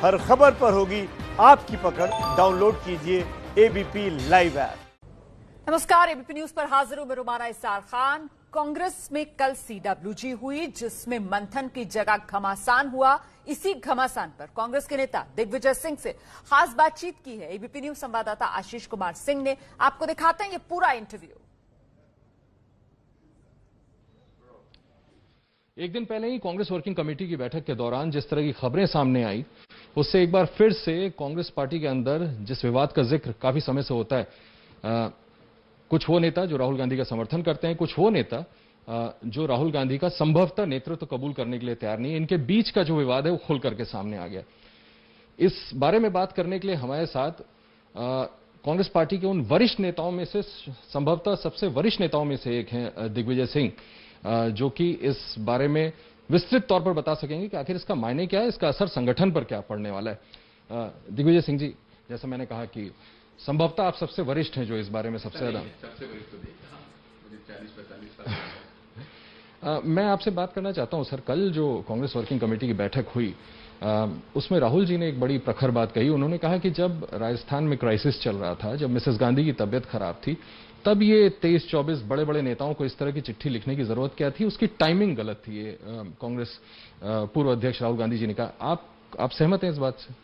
हर खबर पर होगी आपकी पकड़। डाउनलोड कीजिए एबीपी लाइव ऐप। नमस्कार, एबीपी न्यूज पर हाजिर हूं मैं रुमाना इसार खान। कांग्रेस में कल सीडब्ल्यूजी हुई, जिसमें मंथन की जगह घमासान हुआ। इसी घमासान पर कांग्रेस के नेता दिग्विजय सिंह से खास बातचीत की है एबीपी न्यूज संवाददाता आशीष कुमार सिंह ने। आपको दिखाते हैं ये पूरा इंटरव्यू। एक दिन पहले ही कांग्रेस वर्किंग कमेटी की बैठक के दौरान जिस तरह की खबरें सामने आई, उससे एक बार फिर से कांग्रेस पार्टी के अंदर जिस विवाद का जिक्र काफी समय से होता है, कुछ वो नेता जो राहुल गांधी का समर्थन करते हैं, कुछ वो नेता जो राहुल गांधी का संभवतः नेतृत्व कबूल करने के लिए तैयार नहीं है, इनके बीच का जो विवाद है वो खुल करके सामने आ गया। इस बारे में बात करने के लिए हमारे साथ कांग्रेस पार्टी के उन वरिष्ठ नेताओं में से, संभवतः सबसे वरिष्ठ नेताओं में से एक हैं दिग्विजय सिंह, जो कि इस बारे में विस्तृत तौर पर बता सकेंगे कि आखिर इसका मायने क्या है, इसका असर संगठन पर क्या पड़ने वाला है। दिग्विजय सिंह जी, जैसा मैंने कहा कि संभवतः आप सबसे वरिष्ठ हैं जो इस बारे में सबसे ज्यादा। सबसे वरिष्ठ तो नहीं, हाँ, मुझे 40-45 साल। मैं आपसे बात करना चाहता हूं सर, कल जो कांग्रेस वर्किंग कमेटी की बैठक हुई, उसमें राहुल जी ने एक बड़ी प्रखर बात कही। उन्होंने कहा कि जब राजस्थान में क्राइसिस चल रहा था, जब मिसेस गांधी की तबीयत खराब थी, तब ये 23-24 बड़े बड़े नेताओं को इस तरह की चिट्ठी लिखने की जरूरत क्या थी, उसकी टाइमिंग गलत थी। ये कांग्रेस पूर्व अध्यक्ष राहुल गांधी जी ने कहा। आप सहमत हैं इस बात से?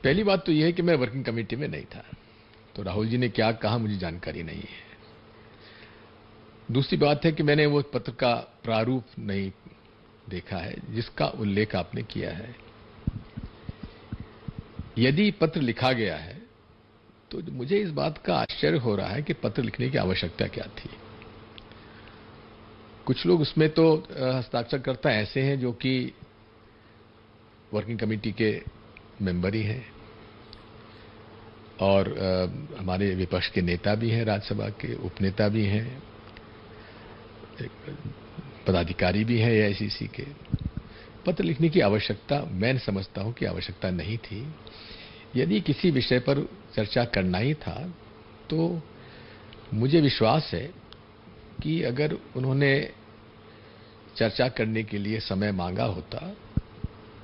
पहली बात तो यह है कि मैं वर्किंग कमेटी में नहीं था, तो राहुल जी ने क्या कहा मुझे जानकारी नहीं है। दूसरी बात है कि मैंने वो पत्र का प्रारूप नहीं देखा है जिसका उल्लेख आपने किया है। यदि पत्र लिखा गया है तो मुझे इस बात का आश्चर्य हो रहा है कि पत्र लिखने की आवश्यकता क्या थी। कुछ लोग उसमें तो हस्ताक्षरकर्ता ऐसे हैं जो कि वर्किंग कमेटी के मेंबर ही हैं और हमारे विपक्ष के नेता भी हैं, राज्यसभा के उपनेता भी हैं, पदाधिकारी भी हैं एआईसीसी के। पत्र लिखने की आवश्यकता मैं समझता हूं कि आवश्यकता नहीं थी। यदि किसी विषय पर चर्चा करना ही था तो मुझे विश्वास है कि अगर उन्होंने चर्चा करने के लिए समय मांगा होता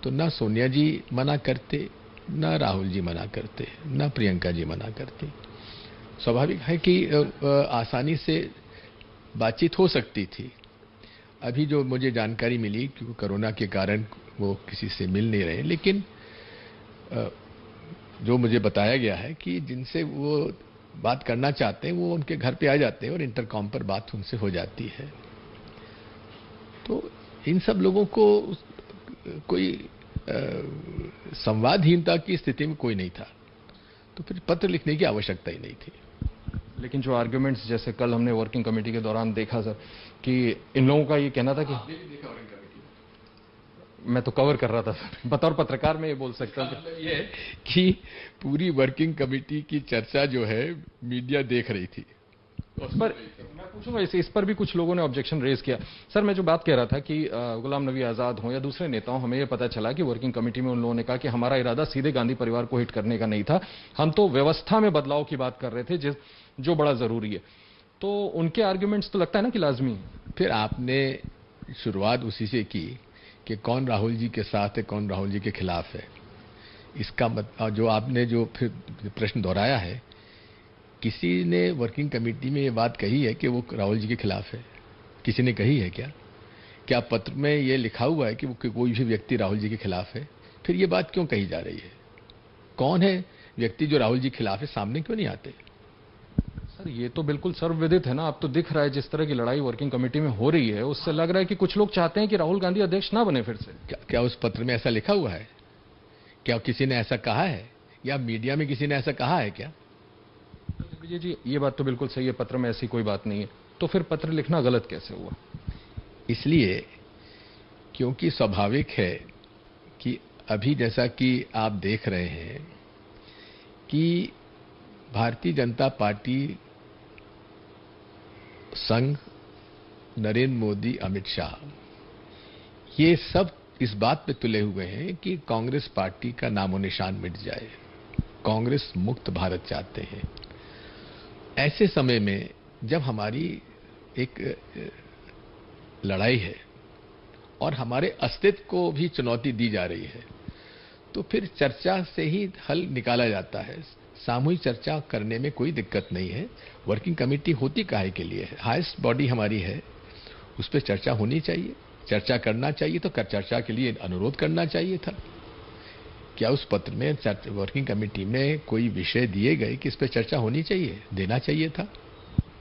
तो न सोनिया जी मना करते, न राहुल जी मना करते, न प्रियंका जी मना करती। स्वाभाविक है कि आसानी से बातचीत हो सकती थी। अभी जो मुझे जानकारी मिली क्योंकि कोरोना के कारण वो किसी से मिल नहीं रहे, लेकिन जो मुझे बताया गया है कि जिनसे वो बात करना चाहते हैं वो उनके घर पे आ जाते हैं और इंटरकॉम पर बात उनसे हो जाती है। तो इन सब लोगों को कोई संवादहीनता की स्थिति में कोई नहीं था, तो फिर पत्र लिखने की आवश्यकता ही नहीं थी। लेकिन जो आर्ग्यूमेंट्स जैसे कल हमने वर्किंग कमेटी के दौरान देखा सर, कि इन लोगों का ये कहना था कि मैं तो कवर कर रहा था सर, बतौर पत्रकार मैं ये बोल सकता हूं ये कि पूरी वर्किंग कमेटी की चर्चा जो है मीडिया देख रही थी। उस पर मैं पूछूंगा, इस पर भी कुछ लोगों ने ऑब्जेक्शन रेज किया। सर, मैं जो बात कह रहा था कि गुलाम नबी आजाद हो या दूसरे नेताओं, हमें यह पता चला कि वर्किंग कमेटी में उन लोगों ने कहा कि हमारा इरादा सीधे गांधी परिवार को हिट करने का नहीं था, हम तो व्यवस्था में बदलाव की बात कर रहे थे जो बड़ा जरूरी है। तो उनके आर्ग्यूमेंट्स तो लगता है ना कि लाजमी है। फिर आपने शुरुआत उसी से की कि कौन राहुल जी के साथ है, कौन राहुल जी के खिलाफ है। इसका जो आपने जो फिर प्रश्न दोहराया है, किसी ने वर्किंग कमेटी में ये बात कही है कि वो राहुल जी के खिलाफ है? किसी ने कही है क्या? क्या पत्र में ये लिखा हुआ है कि वो कोई भी व्यक्ति राहुल जी के खिलाफ है? फिर ये बात क्यों कही जा रही है? कौन है व्यक्ति जो राहुल जी के खिलाफ है? सामने क्यों नहीं आते? सर, ये तो बिल्कुल सर्वविदित है ना। अब तो दिख रहा है जिस तरह की लड़ाई वर्किंग कमेटी में हो रही है, उससे लग रहा है कि कुछ लोग चाहते हैं कि राहुल गांधी अध्यक्ष ना बने फिर से। क्या उस पत्र में ऐसा लिखा हुआ है? क्या किसी ने ऐसा कहा है या मीडिया में किसी ने ऐसा कहा है क्या? विजय जी, ये बात तो बिल्कुल सही है, पत्र में ऐसी कोई बात नहीं है। तो फिर पत्र लिखना गलत कैसे हुआ? इसलिए क्योंकि स्वाभाविक है कि अभी जैसा कि आप देख रहे हैं कि भारतीय जनता पार्टी, संघ, नरेंद्र मोदी, अमित शाह, ये सब इस बात पे तुले हुए हैं कि कांग्रेस पार्टी का नामो निशान मिट जाए। कांग्रेस मुक्त भारत चाहते हैं। ऐसे समय में जब हमारी एक लड़ाई है और हमारे अस्तित्व को भी चुनौती दी जा रही है, तो फिर चर्चा से ही हल निकाला जाता है। सामूहिक चर्चा करने में कोई दिक्कत नहीं है। वर्किंग कमेटी होती काहे के लिए है? हाईएस्ट बॉडी हमारी है, उस पर चर्चा होनी चाहिए। चर्चा करना चाहिए तो चर्चा के लिए अनुरोध करना चाहिए था। क्या उस पत्र में वर्किंग कमेटी में कोई विषय दिए गए कि इस पर चर्चा होनी चाहिए? देना चाहिए था।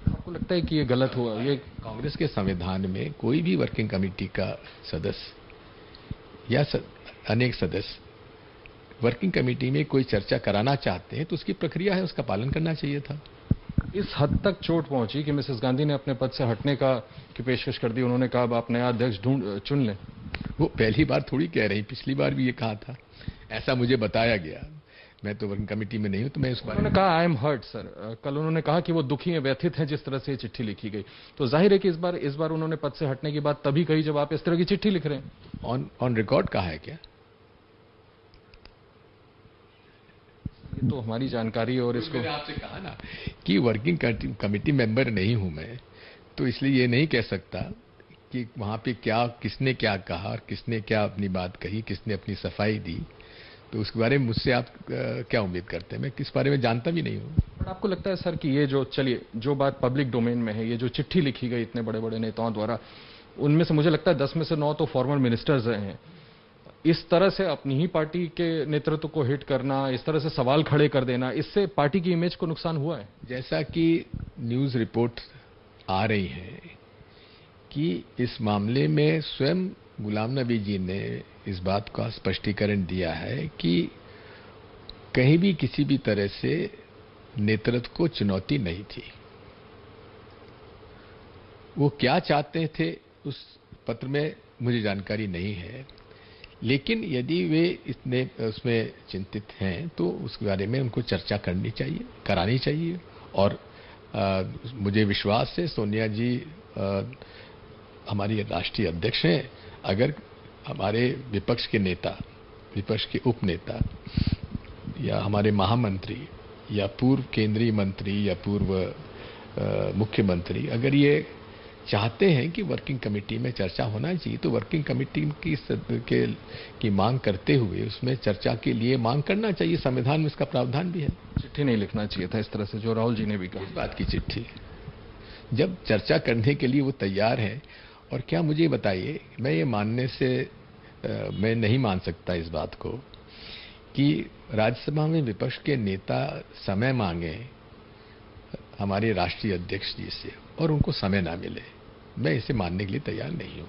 आपको लगता है कि ये गलत हुआ? ये कांग्रेस के संविधान में कोई भी वर्किंग कमेटी का सदस्य या अनेक सदस्य वर्किंग कमेटी में कोई चर्चा कराना चाहते हैं तो उसकी प्रक्रिया है, उसका पालन करना चाहिए था। इस हद तक चोट पहुंची कि मिसेस गांधी ने अपने पद से हटने की पेशकश कर दी। उन्होंने कहा अब आप नया अध्यक्ष चुन लें। वो पहली बार थोड़ी कह रही, पिछली बार भी ये कहा था, ऐसा मुझे बताया गया। मैं तो वर्किंग कमेटी में नहीं हूं, तो मैं उस बारे में। उन्होंने कहा आई एम हर्ट सर। कल उन्होंने कहा कि वो दुखी हैं, व्यथित हैं जिस तरह से ये चिट्ठी लिखी गई। तो जाहिर है कि इस बार उन्होंने पद से हटने की बात तभी कही जब आप इस तरह की चिट्ठी लिख रहे हैं। ऑन रिकॉर्ड कहा है क्या? ये तो हमारी जानकारी और इसको मैंने आपसे कहा ना कि वर्किंग कमेटी मेंबर नहीं हूं मैं, तो इसलिए ये नहीं कह सकता कि वहां पे क्या किसने क्या कहा और किसने क्या अपनी बात कही, किसने अपनी सफाई दी। तो उसके बारे में मुझसे आप क्या उम्मीद करते हैं? मैं किस बारे में जानता भी नहीं हूं। बट आपको लगता है सर कि ये जो बात पब्लिक डोमेन में है, ये जो चिट्ठी लिखी गई इतने बड़े बड़े नेताओं द्वारा, उनमें से मुझे लगता है 10 में से 9 तो फॉर्मर मिनिस्टर्स रहे हैं। इस तरह से अपनी ही पार्टी के नेतृत्व को हिट करना, इस तरह से सवाल खड़े कर देना, इससे पार्टी की इमेज को नुकसान हुआ है? जैसा कि न्यूज रिपोर्ट आ रही है कि इस मामले में स्वयं गुलाम नबी जी ने इस बात का स्पष्टीकरण दिया है कि कहीं भी किसी भी तरह से नेतृत्व को चुनौती नहीं थी। वो क्या चाहते थे उस पत्र में मुझे जानकारी नहीं है, लेकिन यदि वे इतने उसमें चिंतित हैं तो उसके बारे में उनको चर्चा करानी चाहिए। और मुझे विश्वास है सोनिया जी हमारी राष्ट्रीय अध्यक्ष हैं। अगर हमारे विपक्ष के नेता, विपक्ष के उपनेता या हमारे महामंत्री या पूर्व केंद्रीय मंत्री या पूर्व मुख्यमंत्री अगर ये चाहते हैं कि वर्किंग कमेटी में चर्चा होना चाहिए, तो वर्किंग कमेटी की मांग करते हुए उसमें चर्चा के लिए मांग करना चाहिए। संविधान में इसका प्रावधान भी है। चिट्ठी नहीं लिखना चाहिए था इस तरह से, जो राहुल जी ने भी कहा। इस बात की चिट्ठी, जब चर्चा करने के लिए वो तैयार है। और क्या मुझे बताइए, मैं ये मानने से मैं नहीं मान सकता इस बात को कि राज्यसभा में विपक्ष के नेता समय मांगे हमारे राष्ट्रीय अध्यक्ष जी से और उनको समय ना मिले। मैं इसे मानने के लिए तैयार नहीं हूं।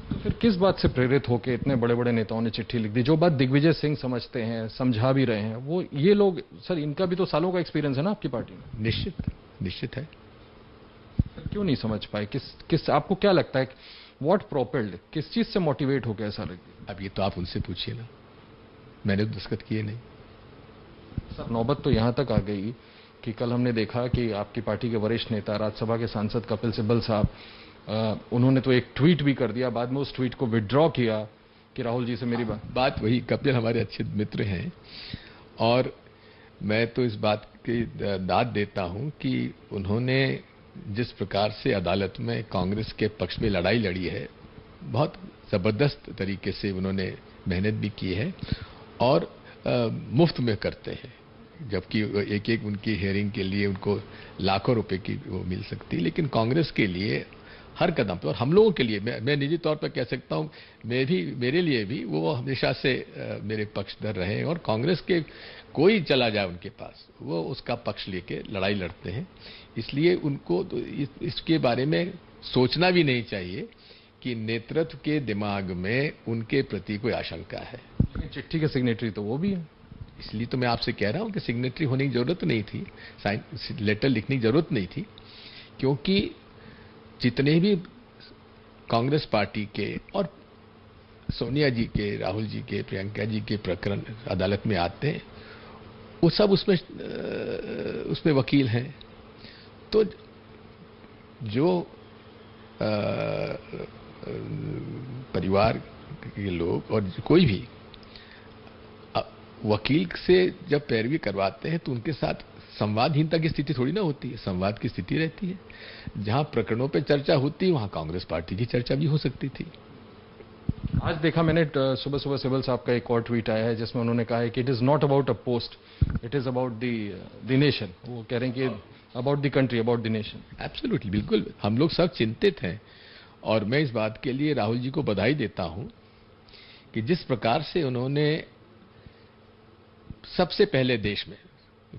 तो फिर किस बात से प्रेरित होकर इतने बड़े बड़े नेताओं ने चिट्ठी लिख दी? जो बात दिग्विजय सिंह समझते हैं, समझा भी रहे हैं, वो ये लोग सर, इनका भी तो सालों का एक्सपीरियंस है ना आपकी पार्टी में। निश्चित है। क्यों नहीं समझ पाए? किस आपको क्या लगता है, व्हाट प्रोपेल्ड, किस चीज से मोटिवेट हो गया ऐसा लगता? अब ये तो आप उनसे पूछिए ना, मैंने तो दस्तखत किए नहीं। सर नौबत तो यहां तक आ गई कि कल हमने देखा कि आपकी पार्टी के वरिष्ठ नेता, राज्यसभा के सांसद कपिल सिब्बल साहब, उन्होंने तो एक ट्वीट भी कर दिया, बाद में उस ट्वीट को विड्रॉ किया कि राहुल जी से मेरी बात वही। कपिल हमारे अच्छे मित्र हैं और मैं तो इस बात की दाद देता हूं कि उन्होंने जिस प्रकार से अदालत में कांग्रेस के पक्ष में लड़ाई लड़ी है, बहुत जबरदस्त तरीके से उन्होंने मेहनत भी की है और मुफ्त में करते हैं, जबकि एक एक उनकी हेयरिंग के लिए उनको लाखों रुपए की वो मिल सकती है। लेकिन कांग्रेस के लिए हर कदम पर, और हम लोगों के लिए, मैं निजी तौर पर कह सकता हूं, मेरे लिए भी वो हमेशा से मेरे पक्षधर रहे और कांग्रेस के कोई चला जाए उनके पास, वो उसका पक्ष लेके लड़ाई लड़ते हैं। इसलिए उनको तो इसके बारे में सोचना भी नहीं चाहिए कि नेतृत्व के दिमाग में उनके प्रति कोई आशंका है। चिट्ठी के सिग्नेटरी तो वो भी है। इसलिए तो मैं आपसे कह रहा हूं कि सिग्नेटरी होने की जरूरत नहीं थी, लेटर लिखने की जरूरत नहीं थी, क्योंकि जितने भी कांग्रेस पार्टी के और सोनिया जी के, राहुल जी के, प्रियंका जी के प्रकरण अदालत में आते हैं, वो सब उसमें वकील हैं। तो जो परिवार के लोग और कोई भी वकील से जब पैरवी करवाते हैं तो उनके साथ संवादहीनता की स्थिति थोड़ी ना होती है, संवाद की स्थिति रहती है। जहां प्रकरणों पे चर्चा होती है वहां कांग्रेस पार्टी की चर्चा भी हो सकती थी। आज देखा मैंने सुबह सुबह सिब्बल साहब का एक और ट्वीट आया है जिसमें उन्होंने कहा है कि it is not about a post, it is about the nation. वो कह रहे हैं कि about the country, about the nation. Absolutely, बिल्कुल, हम लोग सब चिंतित हैं और मैं इस बात के लिए राहुल जी को बधाई देता हूं कि जिस प्रकार से उन्होंने सबसे पहले देश में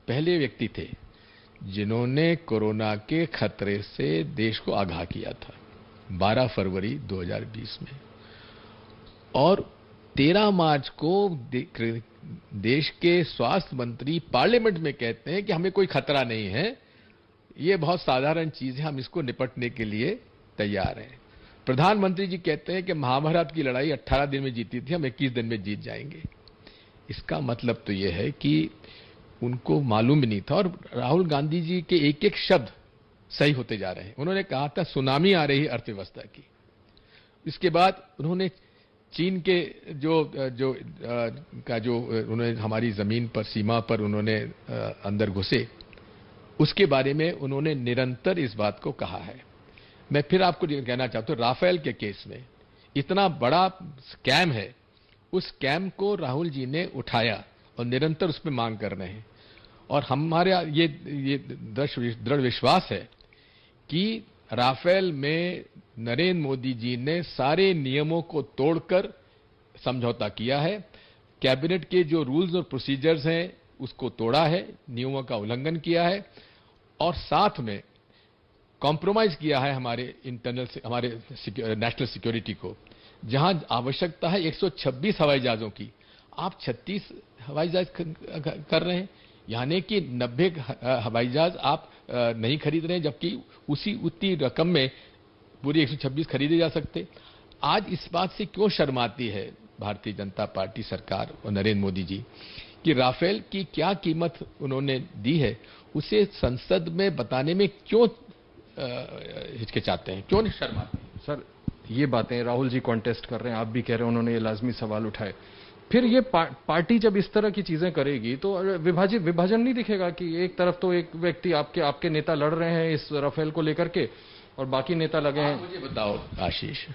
पहले व्यक्ति थे जिन्होंने कोरोना के खतरे से देश को आगाह किया था 12 फरवरी 2020 में, और 13 मार्च को देश के स्वास्थ्य मंत्री पार्लियामेंट में कहते हैं कि हमें कोई खतरा नहीं है, ये बहुत साधारण चीज है, हम इसको निपटने के लिए तैयार हैं। प्रधानमंत्री जी कहते हैं कि महाभारत की लड़ाई 18 दिन में जीती थी, हम 21 दिन में जीत जाएंगे। इसका मतलब तो यह है कि उनको मालूम भी नहीं था, और राहुल गांधी जी के एक एक शब्द सही होते जा रहे हैं। उन्होंने कहा था सुनामी आ रही है अर्थव्यवस्था की। इसके बाद उन्होंने चीन के उन्होंने हमारी जमीन पर, सीमा पर उन्होंने अंदर घुसे, उसके बारे में उन्होंने निरंतर इस बात को कहा है। मैं फिर आपको कहना चाहता हूं, राफेल के केस में इतना बड़ा स्कैम है, उस स्कैम को राहुल जी ने उठाया और निरंतर उस पर मांग कर रहे हैं। और हमारे ये दृढ़ विश्वास है कि राफेल में नरेंद्र मोदी जी ने सारे नियमों को तोड़कर समझौता किया है। कैबिनेट के जो रूल्स और प्रोसीजर्स हैं उसको तोड़ा है, नियमों का उल्लंघन किया है, और साथ में कॉम्प्रोमाइज किया है हमारे हमारे नेशनल सिक्योरिटी को। जहां आवश्यकता है 126 हवाई जहाजों की, आप 36 हवाई जहाज कर रहे हैं, यानी कि 90 हवाई जहाज आप नहीं खरीद रहे हैं, जबकि उतनी रकम में पूरी 126 खरीदे जा सकते। आज इस बात से क्यों शर्माती है भारतीय जनता पार्टी सरकार और नरेंद्र मोदी जी कि राफेल की क्या कीमत उन्होंने दी है, उसे संसद में बताने में क्यों हिचकिचाते हैं, क्यों नहीं शर्माते हैं? सर, ये बातें राहुल जी कॉन्टेस्ट कर रहे हैं, आप भी कह रहे हैं, उन्होंने ये लाजमी सवाल उठाए। फिर ये पार्टी जब इस तरह की चीजें करेगी तो विभाजन नहीं दिखेगा कि एक तरफ तो एक व्यक्ति आपके नेता लड़ रहे हैं इस राफेल को लेकर के और बाकी नेता लगे हैं। मुझे बताओ आशीष,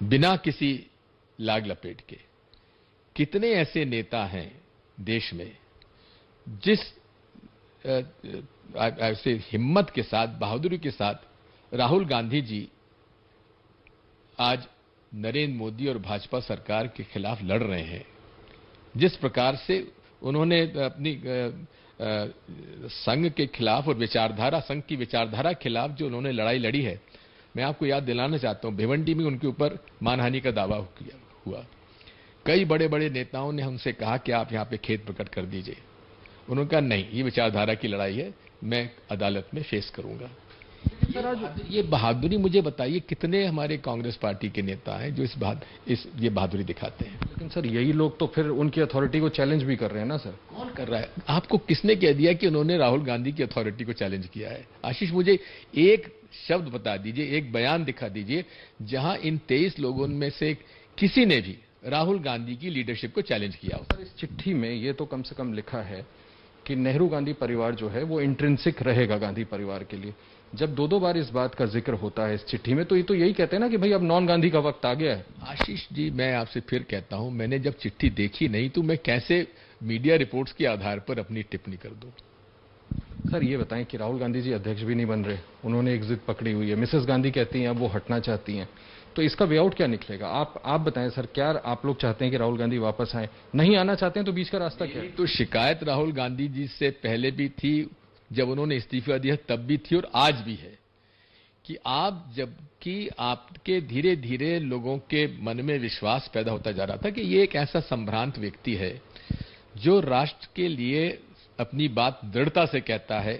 बिना किसी लाग लपेट के कितने ऐसे नेता हैं देश में जिस ऐसे हिम्मत के साथ, बहादुरी के साथ राहुल गांधी जी आज नरेंद्र मोदी और भाजपा सरकार के खिलाफ लड़ रहे हैं। जिस प्रकार से उन्होंने अपनी संघ के खिलाफ और संघ की विचारधारा के खिलाफ जो उन्होंने लड़ाई लड़ी है, मैं आपको याद दिलाना चाहता हूं, भिवंडी में उनके ऊपर मानहानि का दावा हुआ। कई बड़े बड़े नेताओं ने हमसे कहा कि आप यहां पे खेद प्रकट कर दीजिए। उन्होंने कहा नहीं, ये विचारधारा की लड़ाई है, मैं अदालत में फेस करूंगा। ये बहादुरी मुझे बताइए, कितने हमारे कांग्रेस पार्टी के नेता हैं जो ये बहादुरी दिखाते हैं? लेकिन सर, यही लोग तो फिर उनकी अथॉरिटी को चैलेंज भी कर रहे हैं ना सर। कौन कर रहा है? आपको किसने कह दिया कि उन्होंने राहुल गांधी की अथॉरिटी को चैलेंज किया है? आशीष, मुझे एक शब्द बता दीजिए, एक बयान दिखा दीजिए जहां इन 23 लोगों में से किसी ने भी राहुल गांधी की लीडरशिप को चैलेंज किया हो। सर, इस चिट्ठी में ये तो कम से कम लिखा है कि नेहरू गांधी परिवार जो है वो इंट्रिंसिक रहेगा गांधी परिवार के लिए। जब दो बार इस बात का जिक्र होता है इस चिट्ठी में, तो ये तो यही कहते हैं ना कि भाई अब नॉन गांधी का वक्त आ गया है। आशीष जी, मैं आपसे फिर कहता हूं, मैंने जब चिट्ठी देखी नहीं तो मैं कैसे मीडिया रिपोर्ट्स के आधार पर अपनी टिप्पणी कर दूं? सर, ये बताएं कि राहुल गांधी जी अध्यक्ष भी नहीं बन रहे, उन्होंने एक जिद पकड़ी हुई है। मिसेस गांधी कहती हैं अब वो हटना चाहती हैं, तो इसका वे आउट क्या निकलेगा? आप बताएं सर, क्या आप लोग चाहते हैं कि राहुल गांधी वापस आए? नहीं आना चाहते हैं तो बीच का रास्ता क्या है? तो शिकायत राहुल गांधी जी से पहले भी थी, जब उन्होंने इस्तीफा दिया तब भी थी, और आज भी है कि जबकि आपके धीरे धीरे लोगों के मन में विश्वास पैदा होता जा रहा था कि ये एक ऐसा संभ्रांत व्यक्ति है जो राष्ट्र के लिए अपनी बात दृढ़ता से कहता है,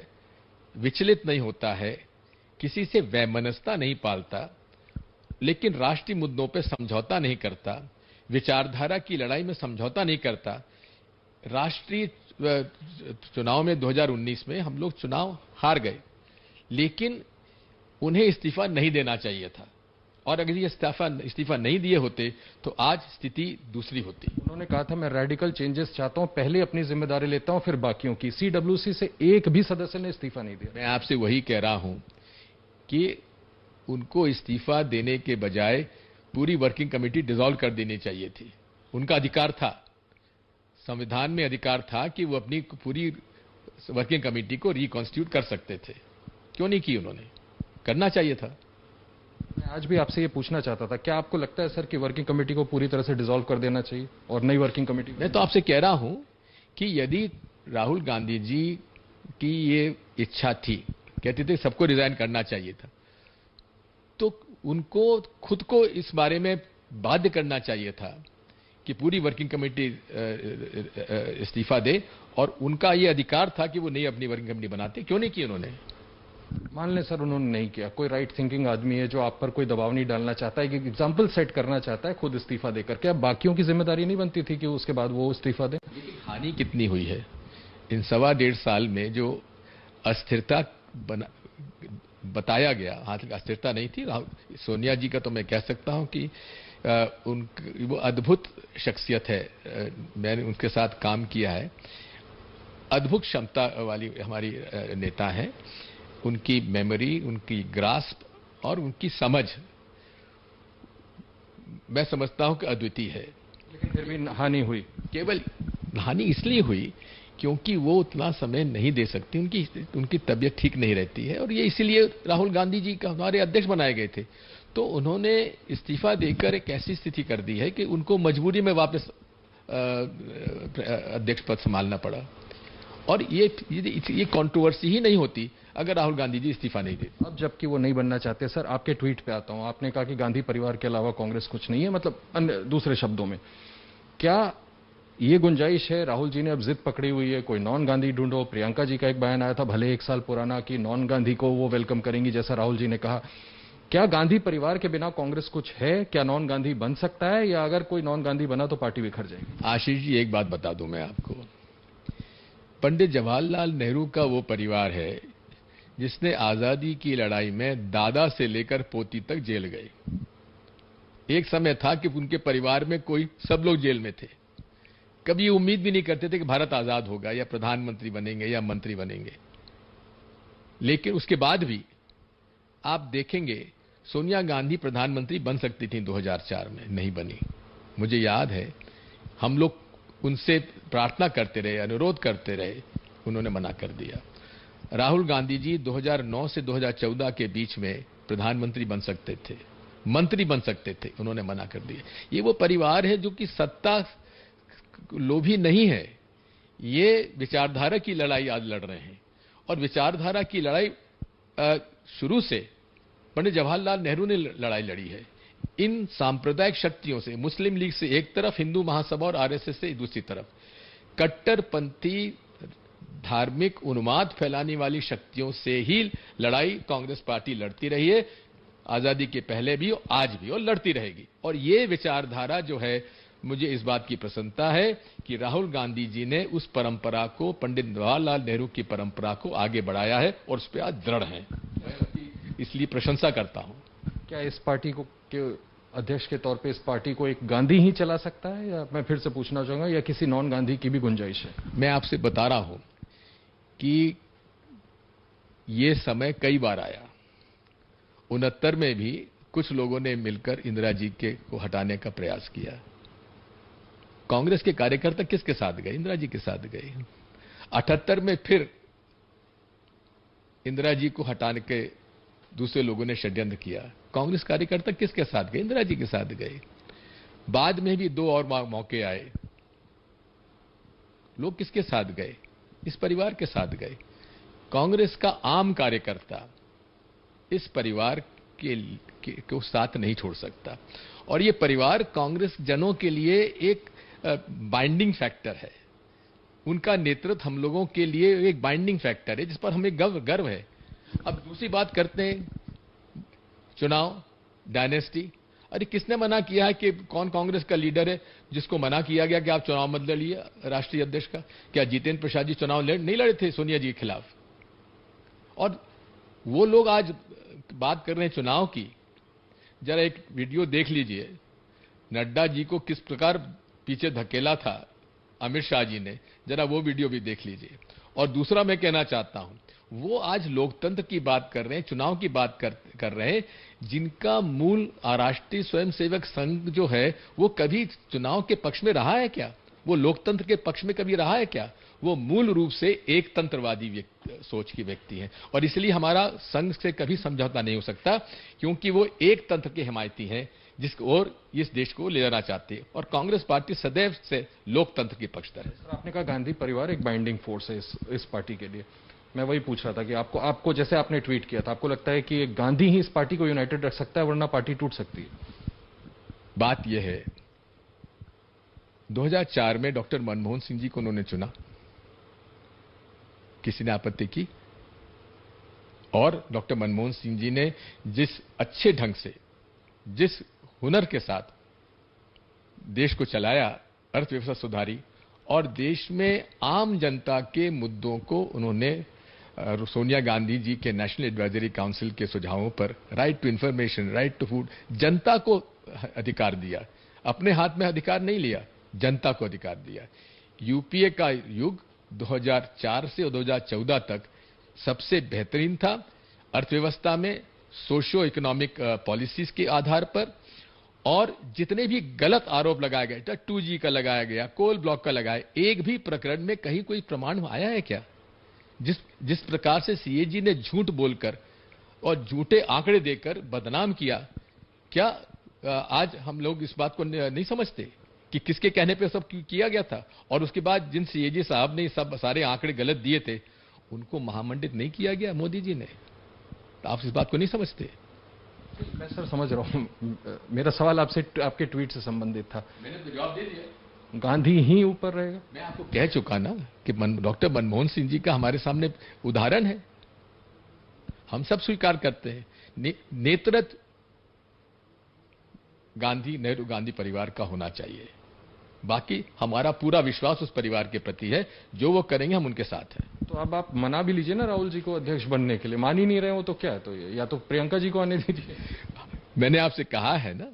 विचलित नहीं होता है, किसी से वैमनस्यता नहीं पालता, लेकिन राष्ट्रीय मुद्दों पर समझौता नहीं करता, विचारधारा की लड़ाई में समझौता नहीं करता। राष्ट्रीय चुनाव में 2019 में हम लोग चुनाव हार गए, लेकिन उन्हें इस्तीफा नहीं देना चाहिए था, और अगर ये इस्तीफा नहीं दिए होते तो आज स्थिति दूसरी होती। उन्होंने कहा था मैं रेडिकल चेंजेस चाहता हूं, पहले अपनी जिम्मेदारी लेता हूं, फिर बाकियों की। सीडब्ल्यूसी से एक भी सदस्य ने इस्तीफा नहीं दिया। मैं आपसे वही कह रहा हूं कि उनको इस्तीफा देने के बजाय पूरी वर्किंग कमेटी डिसॉल्व कर देनी चाहिए थी। उनका अधिकार था, संविधान में अधिकार था कि वो अपनी पूरी वर्किंग कमेटी को रिकॉन्स्टिट्यूट कर सकते थे। क्यों नहीं की उन्होंने? करना चाहिए था। मैं आज भी आपसे ये पूछना चाहता था, क्या आपको लगता है सर कि वर्किंग कमेटी को पूरी तरह से डिसॉल्व कर देना चाहिए और नई वर्किंग कमेटी? मैं तो आपसे कह रहा हूं कि यदि राहुल गांधी जी की ये इच्छा थी, कहते थे सबको रिजाइन करना चाहिए था, तो उनको खुद को इस बारे में बाध्य करना चाहिए था कि पूरी वर्किंग कमेटी इस्तीफा दे, और उनका ये अधिकार था कि वो नई अपनी वर्किंग कमेटी बनाते। क्यों नहीं की उन्होंने? मान लें सर उन्होंने नहीं किया, कोई राइट थिंकिंग आदमी है जो आप पर कोई दबाव नहीं डालना चाहता है, कि एग्जाम्पल सेट करना चाहता है, खुद इस्तीफा देकर, क्या बाकियों की जिम्मेदारी नहीं बनती थी कि उसके बाद वो इस्तीफा दे? हानि कितनी हुई है इन 1.25 साल में? जो अस्थिरता बताया गया, हालांकि अस्थिरता नहीं थी। सोनिया जी का तो मैं कह सकता हूं कि वो अद्भुत शख्सियत है, मैंने उनके साथ काम किया है, अद्भुत क्षमता वाली हमारी नेता है। उनकी मेमोरी, उनकी ग्रास्प और उनकी समझ, मैं समझता हूं कि अद्वितीय है। लेकिन फिर भी हानि हुई। केवल हानि इसलिए हुई क्योंकि वो उतना समय नहीं दे सकती, उनकी तबीयत ठीक नहीं रहती है, और ये इसीलिए राहुल गांधी जी का हमारे अध्यक्ष बनाए गए थे। तो उन्होंने इस्तीफा देकर एक ऐसी स्थिति कर दी है कि उनको मजबूरी में वापस अध्यक्ष पद संभालना पड़ा। और ये कंट्रोवर्सी ही नहीं होती अगर राहुल गांधी जी इस्तीफा नहीं देते। अब जबकि वो नहीं बनना चाहते, सर आपके ट्वीट पे आता हूं, आपने कहा कि गांधी परिवार के अलावा कांग्रेस कुछ नहीं है, मतलब अन्य दूसरे शब्दों में, क्या ये गुंजाइश है, राहुल जी ने अब जिद पकड़ी हुई है, कोई नॉन गांधी ढूंढो? प्रियंका जी का एक बयान आया था, भले 1 साल पुराना, कि नॉन गांधी को वो वेलकम करेंगी, जैसा राहुल जी ने कहा। क्या गांधी परिवार के बिना कांग्रेस कुछ है? क्या नॉन गांधी बन सकता है, या अगर कोई नॉन गांधी बना तो पार्टी बिखर जाएगी? आशीष जी, एक बात बता दूं मैं आपको, पंडित जवाहरलाल नेहरू का वो परिवार है जिसने आजादी की लड़ाई में दादा से लेकर पोती तक जेल गए। एक समय था कि उनके परिवार में सब लोग जेल में थे, कभी उम्मीद भी नहीं करते थे कि भारत आजाद होगा या प्रधानमंत्री बनेंगे या मंत्री बनेंगे। लेकिन उसके बाद भी आप देखेंगे सोनिया गांधी प्रधानमंत्री बन सकती थी 2004 में, नहीं बनी। मुझे याद है हम लोग उनसे प्रार्थना करते रहे, अनुरोध करते रहे, उन्होंने मना कर दिया। राहुल गांधी जी 2009 से 2014 के बीच में प्रधानमंत्री बन सकते थे, मंत्री बन सकते थे, उन्होंने मना कर दिया। ये वो परिवार है जो कि सत्ता लोभी नहीं है, ये विचारधारा की लड़ाई आज लड़ रहे हैं। और विचारधारा की लड़ाई शुरू से पंडित जवाहरलाल नेहरू ने लड़ाई लड़ी है इन सांप्रदायिक शक्तियों से, मुस्लिम लीग से एक तरफ, हिंदू महासभा और आरएसएस से दूसरी तरफ, कट्टरपंथी धार्मिक उन्माद फैलाने वाली शक्तियों से ही लड़ाई कांग्रेस पार्टी लड़ती रही है, आजादी के पहले भी, आज भी, और लड़ती रहेगी। और ये विचारधारा जो है, मुझे इस बात की प्रसन्नता है कि राहुल गांधी जी ने उस परंपरा को, पंडित जवाहरलाल नेहरू की परंपरा को आगे बढ़ाया है और उस पर आज दृढ़ हैं। इसलिए प्रशंसा करता हूं। क्या इस पार्टी को के अध्यक्ष के तौर पे इस पार्टी को एक गांधी ही चला सकता है, या मैं फिर से पूछना चाहूंगा, या किसी नॉन गांधी की भी गुंजाइश है? मैं आपसे बता रहा हूं कि ये समय कई बार आया। 69 में भी कुछ लोगों ने मिलकर इंदिरा जी को हटाने का प्रयास किया। कांग्रेस के कार्यकर्ता किसके साथ गए? इंदिरा जी के साथ गए। 78 में फिर इंदिरा जी को हटाने के दूसरे लोगों ने षड्यंत्र किया। कांग्रेस कार्यकर्ता किसके साथ गए? इंदिरा जी के साथ गए। बाद में भी 2 और मौके आए, लोग किसके साथ गए? इस परिवार के साथ गए। कांग्रेस का आम कार्यकर्ता इस परिवार को साथ नहीं छोड़ सकता, और ये परिवार कांग्रेस जनों के लिए एक बाइंडिंग फैक्टर है। उनका नेतृत्व हम लोगों के लिए एक बाइंडिंग फैक्टर है जिस पर हमें गर्व है। अब दूसरी बात करते हैं, चुनाव, डायनेस्टी। अरे किसने मना किया है कि कौन कांग्रेस का लीडर है जिसको मना किया गया कि आप चुनाव मत लड़िए राष्ट्रीय अध्यक्ष का? क्या जितेंद्र प्रसाद जी चुनाव नहीं लड़े थे सोनिया जी के खिलाफ? और वो लोग आज बात कर रहे हैं चुनाव की। जरा एक वीडियो देख लीजिए, नड्डा जी को किस प्रकार पीछे धकेला था अमित शाह जी ने, जरा वो वीडियो भी देख लीजिए। और दूसरा मैं कहना चाहता हूं, वो आज लोकतंत्र की बात कर रहे हैं, चुनाव की बात कर रहे हैं, जिनका मूल राष्ट्रीय स्वयंसेवक संघ जो है वो कभी चुनाव के पक्ष में रहा है क्या? वो लोकतंत्र के पक्ष में कभी रहा है क्या? वो मूल रूप से एक तंत्रवादी सोच की व्यक्ति हैं और इसलिए हमारा संघ से कभी समझौता नहीं हो सकता, क्योंकि वो एक तंत्र के हिमायती हैं जिसको और इस देश को ले जाना चाहते हैं। और कांग्रेस पार्टी सदैव से लोकतंत्र की पक्षधर है। आपने कहा गांधी परिवार एक बाइंडिंग फोर्स है इस पार्टी के लिए। मैं वही पूछ रहा था कि आपको जैसे आपने ट्वीट किया था, आपको लगता है कि गांधी ही इस पार्टी को यूनाइटेड रख सकता है, वरना पार्टी टूट सकती है? बात यह है, 2004 में डॉक्टर मनमोहन सिंह जी को उन्होंने चुना, किसी ने आपत्ति की, और डॉक्टर मनमोहन सिंह जी ने जिस अच्छे ढंग से, जिस हुनर के साथ देश को चलाया, अर्थव्यवस्था सुधारी और देश में आम जनता के मुद्दों को उन्होंने सोनिया गांधी जी के नेशनल एडवाइजरी काउंसिल के सुझावों पर right to information, right to food, जनता को अधिकार दिया, अपने हाथ में अधिकार नहीं लिया, जनता को अधिकार दिया। यूपीए का युग 2004 से 2014 तक सबसे बेहतरीन था अर्थव्यवस्था में, सोशियो इकोनॉमिक पॉलिसीज के आधार पर, और जितने भी गलत आरोप लगाए गए, 2G का लगाया गया, कोल ब्लॉक का लगाया, एक भी प्रकरण में कहीं कोई प्रमाण आया है क्या? जिस प्रकार से सीएजी ने झूठ बोलकर और झूठे आंकड़े देकर बदनाम किया, क्या आज हम लोग इस बात को नहीं समझते कि किसके कहने पे सब किया गया था? और उसके बाद जिन सीएजी साहब ने सब सारे आंकड़े गलत दिए थे, उनको महामंडित नहीं किया गया मोदी जी ने? तो आप इस बात को नहीं समझते? मैं सर समझ रहा हूं, मेरा सवाल आपसे आपके ट्वीट से संबंधित था। मैंने तो जवाब दे दिया, गांधी ही ऊपर रहेगा। मैं आपको कह चुका ना कि डॉक्टर मनमोहन सिंह जी का हमारे सामने उदाहरण है, हम सब स्वीकार करते हैं। नेतृत्व गांधी, नेहरू गांधी परिवार का होना चाहिए। बाकी हमारा पूरा विश्वास उस परिवार के प्रति है, जो वो करेंगे हम उनके साथ हैं। तो अब आप मना भी लीजिए ना राहुल जी को अध्यक्ष बनने के लिए, मान ही नहीं रहे हो तो क्या है? तो या तो प्रियंका जी को आने दीजिए। मैंने आपसे कहा है ना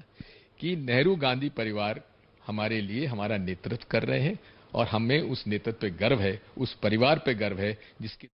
कि नेहरू गांधी परिवार हमारे लिए हमारा नेतृत्व कर रहे हैं और हमें उस नेतृत्व पे गर्व है, उस परिवार पे गर्व है जिसकी